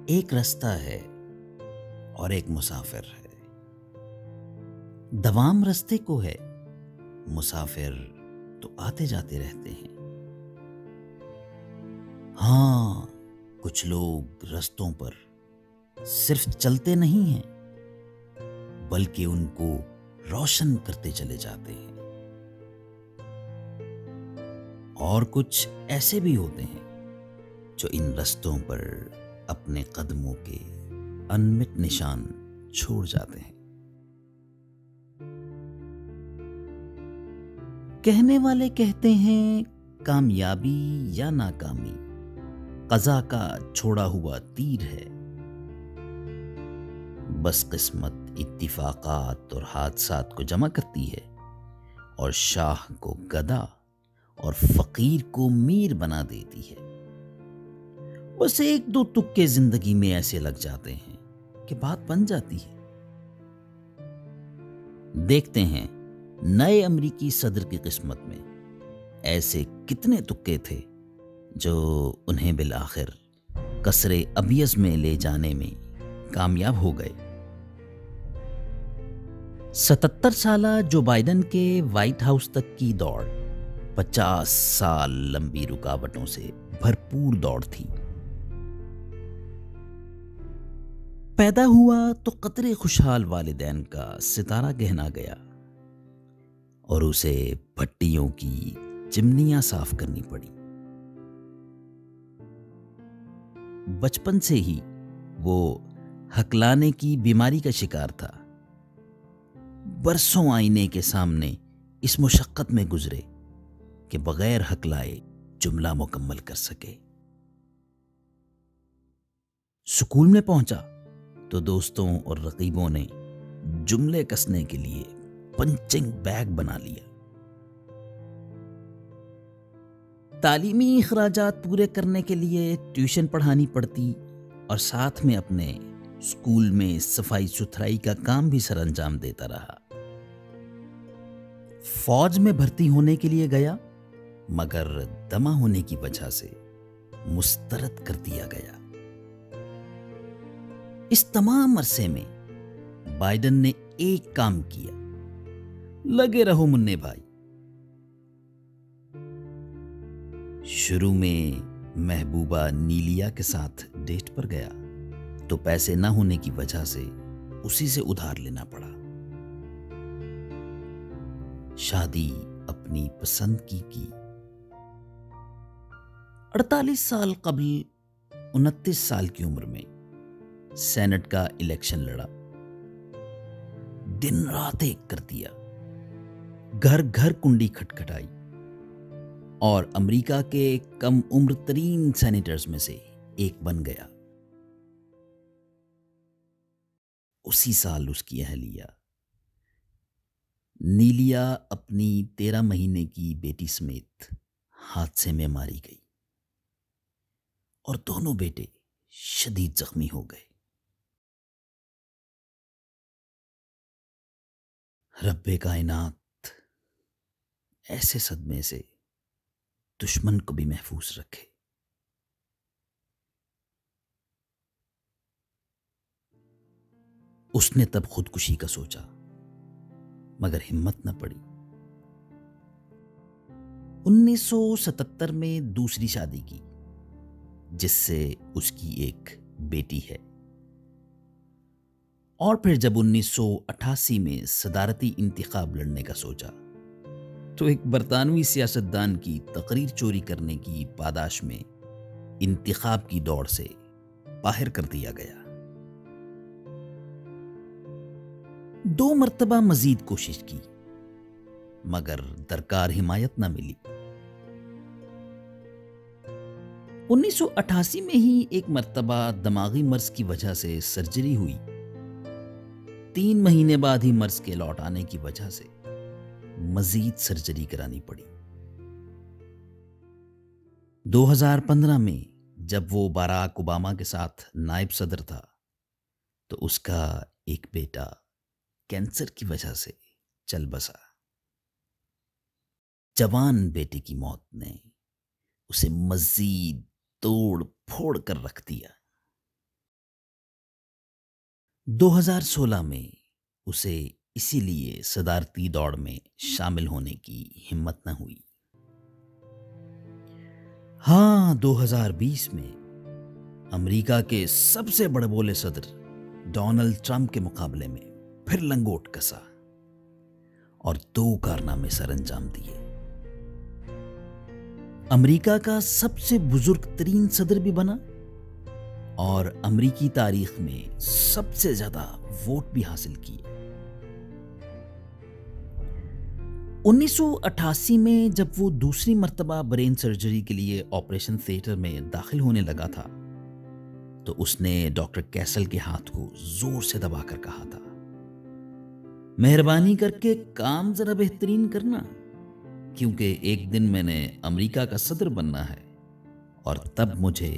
एक रास्ता है और एक मुसाफिर है। दवाम रास्ते को है, मुसाफिर तो आते जाते रहते हैं। हाँ, कुछ लोग रास्तों पर सिर्फ चलते नहीं हैं, बल्कि उनको रोशन करते चले जाते हैं। और कुछ ऐसे भी होते हैं जो इन रास्तों पर अपने कदमों के अनमिट निशान छोड़ जाते हैं। कहने वाले कहते हैं, कामयाबी या नाकामी कज़ा का छोड़ा हुआ तीर है। बस किस्मत इत्तिफाकात और हादसात को जमा करती है और शाह को गदा और फकीर को मीर बना देती है। बस एक दो तुक्के जिंदगी में ऐसे लग जाते हैं कि बात बन जाती है। देखते हैं नए अमरीकी सदर की किस्मत में ऐसे कितने तुक्के थे जो उन्हें बिल आखिर कसरे अबियस में ले जाने में कामयाब हो गए। 77 साला जो बाइडेन के व्हाइट हाउस तक की दौड़ 50 साल लंबी रुकावटों से भरपूर दौड़ थी। पैदा हुआ तो कतरे खुशहाल वालिदैन का सितारा गहना गया और उसे भट्टियों की चिमनियां साफ करनी पड़ी। बचपन से ही वो हकलाने की बीमारी का शिकार था। बरसों आईने के सामने इस मुशक्कत में गुजरे कि बगैर हकलाए जुमला मुकम्मल कर सके। स्कूल में पहुंचा तो दोस्तों और रकीबों ने जुमले कसने के लिए पंचिंग बैग बना लिया। तालीमी अखराजात पूरे करने के लिए ट्यूशन पढ़ानी पड़ती और साथ में अपने स्कूल में सफाई सुथराई का काम भी सरअंजाम देता रहा। फौज में भर्ती होने के लिए गया, मगर दमा होने की वजह से मुस्तरद कर दिया गया। इस तमाम अरसे में बाइडेन ने एक काम किया, लगे रहो मुन्ने भाई। शुरू में महबूबा नीलिया के साथ डेट पर गया तो पैसे ना होने की वजह से उसी से उधार लेना पड़ा। शादी अपनी पसंद की 48 साल कबल 29 साल की उम्र में सेनेट का इलेक्शन लड़ा। दिन रात एक कर दिया, घर घर कुंडी खटखटाई और अमेरिका के कम उम्र तरीन सेनेटर्स में से एक बन गया। उसी साल उसकी अहलिया नीलिया अपनी 13 महीने की बेटी समेत हादसे में मारी गई और दोनों बेटे शदीद जख्मी हो गए। रब्बे कायनात ऐसे सदमे से दुश्मन को भी महफूज रखे। उसने तब खुदकुशी का सोचा, मगर हिम्मत न पड़ी। 1977 में दूसरी शादी की, जिससे उसकी एक बेटी है। और फिर जब 1988 में सदारती इंतखाब लड़ने का सोचा तो एक बरतानवी सियासतदान की तकरीर चोरी करने की पादाश में इंतखाब की दौड़ से बाहर कर दिया गया। 2 मर्तबा मजीद कोशिश की, मगर दरकार हिमायत न मिली। 1988 में ही एक मर्तबा दिमागी मर्ज की वजह से सर्जरी हुई। 3 महीने बाद ही मर्ज के लौट आने की वजह से मजीद सर्जरी करानी पड़ी। 2015 में जब वो बराक ओबामा के साथ नायब सदर था तो उसका एक बेटा कैंसर की वजह से चल बसा। जवान बेटे की मौत ने उसे मजीद तोड़ फोड़ कर रख दिया। 2016 में उसे इसीलिए सदारती दौड़ में शामिल होने की हिम्मत न हुई। हाँ, 2020 में अमेरिका के सबसे बड़बोले सदर डोनाल्ड ट्रंप के मुकाबले में फिर लंगोट कसा और 2 कारनामे सरअंजाम दिए। अमेरिका का सबसे बुजुर्ग तरीन सदर भी बना और अमेरिकी तारीख में सबसे ज्यादा वोट भी हासिल किए। 1988 में जब वो दूसरी मर्तबा ब्रेन सर्जरी के लिए ऑपरेशन थिएटर में दाखिल होने लगा था, तो उसने डॉक्टर कैसल के हाथ को जोर से दबाकर कहा था, मेहरबानी करके काम जरा बेहतरीन करना, क्योंकि एक दिन मैंने अमेरिका का सदर बनना है और तब मुझे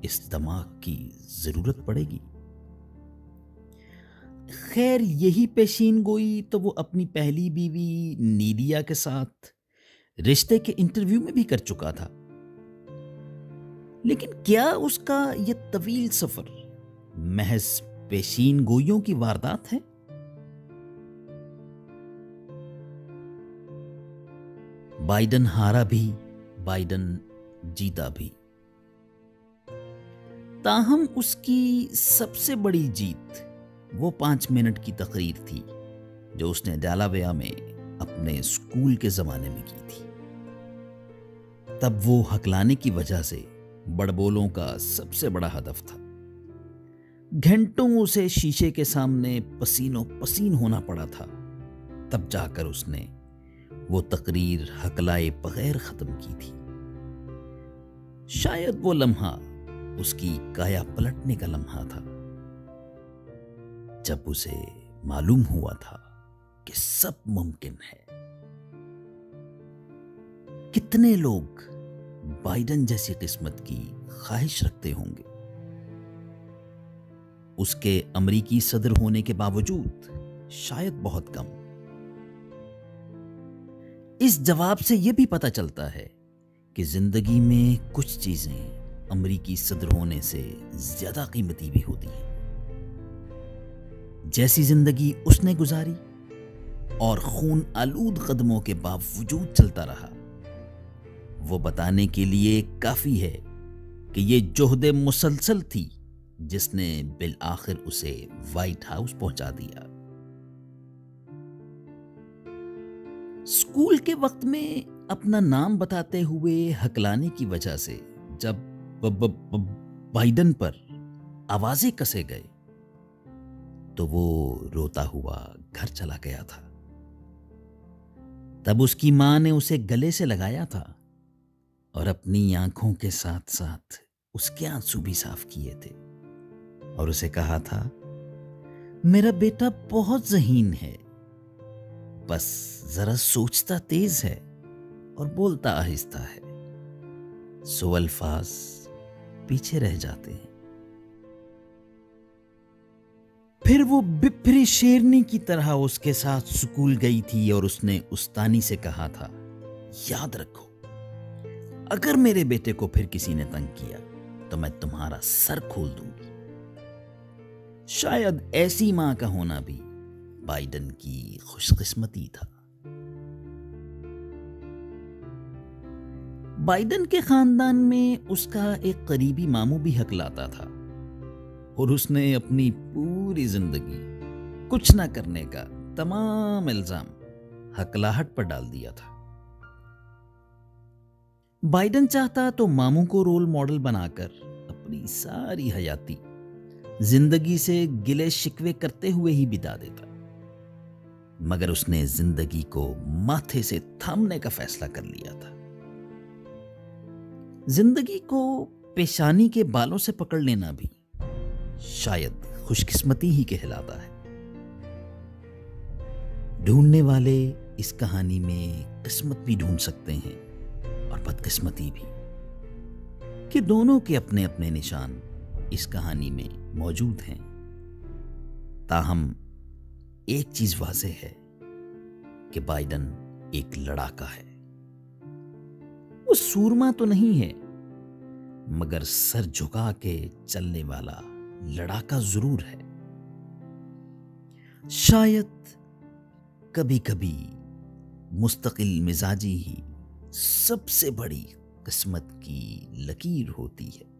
इस दिमाग की जरूरत पड़ेगी। खैर, यही पेशीन गोई तो वो अपनी पहली बीवी नीदिया के साथ रिश्ते के इंटरव्यू में भी कर चुका था। लेकिन क्या उसका यह तवील सफर महज पेशीन गोइयों की वारदात है? बाइडन हारा भी, बाइडन जीता भी। ताहम उसकी सबसे बड़ी जीत वो 5 मिनट की तकरीर थी जो उसने डेलावेयर में अपने स्कूल के जमाने में की थी। तब वो हकलाने की वजह से बड़बोलों का सबसे बड़ा हदफ था। घंटों उसे शीशे के सामने पसीनों पसीन होना पड़ा था, तब जाकर उसने वो तकरीर हकलाए बगैर खत्म की थी। शायद वो लम्हा उसकी काया पलटने का लम्हा था, जब उसे मालूम हुआ था कि सब मुमकिन है। कितने लोग बाइडन जैसी किस्मत की ख्वाहिश रखते होंगे? उसके अमेरिकी सदर होने के बावजूद शायद बहुत कम। इस जवाब से यह भी पता चलता है कि जिंदगी में कुछ चीजें अमेरिकी सदर होने से ज्यादा कीमती भी होती हैं। जैसी जिंदगी उसने गुजारी और खून आलूद कदमों के बावजूद चलता रहा, वो बताने के लिए काफी है कि ये जोहदे मुसलसल थी जिसने बिल आखिर उसे व्हाइट हाउस पहुंचा दिया। स्कूल के वक्त में अपना नाम बताते हुए हकलाने की वजह से जब बाइडन पर आवाजें कसे गए तो वो रोता हुआ घर चला गया था। तब उसकी मां ने उसे गले से लगाया था और अपनी आंखों के साथ साथ उसके आंसू भी साफ किए थे और उसे कहा था, मेरा बेटा बहुत ज़हीन है, बस जरा सोचता तेज है और बोलता आहिस्ता है, सो अल्फाज पीछे रह जाते हैं। फिर वो बिफरी शेरनी की तरह उसके साथ स्कूल गई थी और उसने उस्तानी से कहा था, याद रखो, अगर मेरे बेटे को फिर किसी ने तंग किया तो मैं तुम्हारा सर खोल दूंगी। शायद ऐसी मां का होना भी बाइडन की खुशकिस्मती था। बाइडन के खानदान में उसका एक करीबी मामू भी हकलाता था और उसने अपनी पूरी जिंदगी कुछ ना करने का तमाम इल्जाम हकलाहट पर डाल दिया था। बाइडन चाहता तो मामू को रोल मॉडल बनाकर अपनी सारी हयाती जिंदगी से गिले शिकवे करते हुए ही बिता देता, मगर उसने जिंदगी को माथे से थामने का फैसला कर लिया था। जिंदगी को पेशानी के बालों से पकड़ लेना भी शायद खुशकिस्मती ही कहलाता है। ढूंढने वाले इस कहानी में किस्मत भी ढूंढ सकते हैं और बदकिस्मती भी, कि दोनों के अपने अपने निशान इस कहानी में मौजूद हैं। ताहम एक चीज वाज़ेह है कि बाइडन एक लड़ाका है। वो सूरमा तो नहीं है, मगर सर झुका के चलने वाला लड़ाका जरूर है। शायद कभी कभी मुस्तकिल मिजाजी ही सबसे बड़ी किस्मत की लकीर होती है।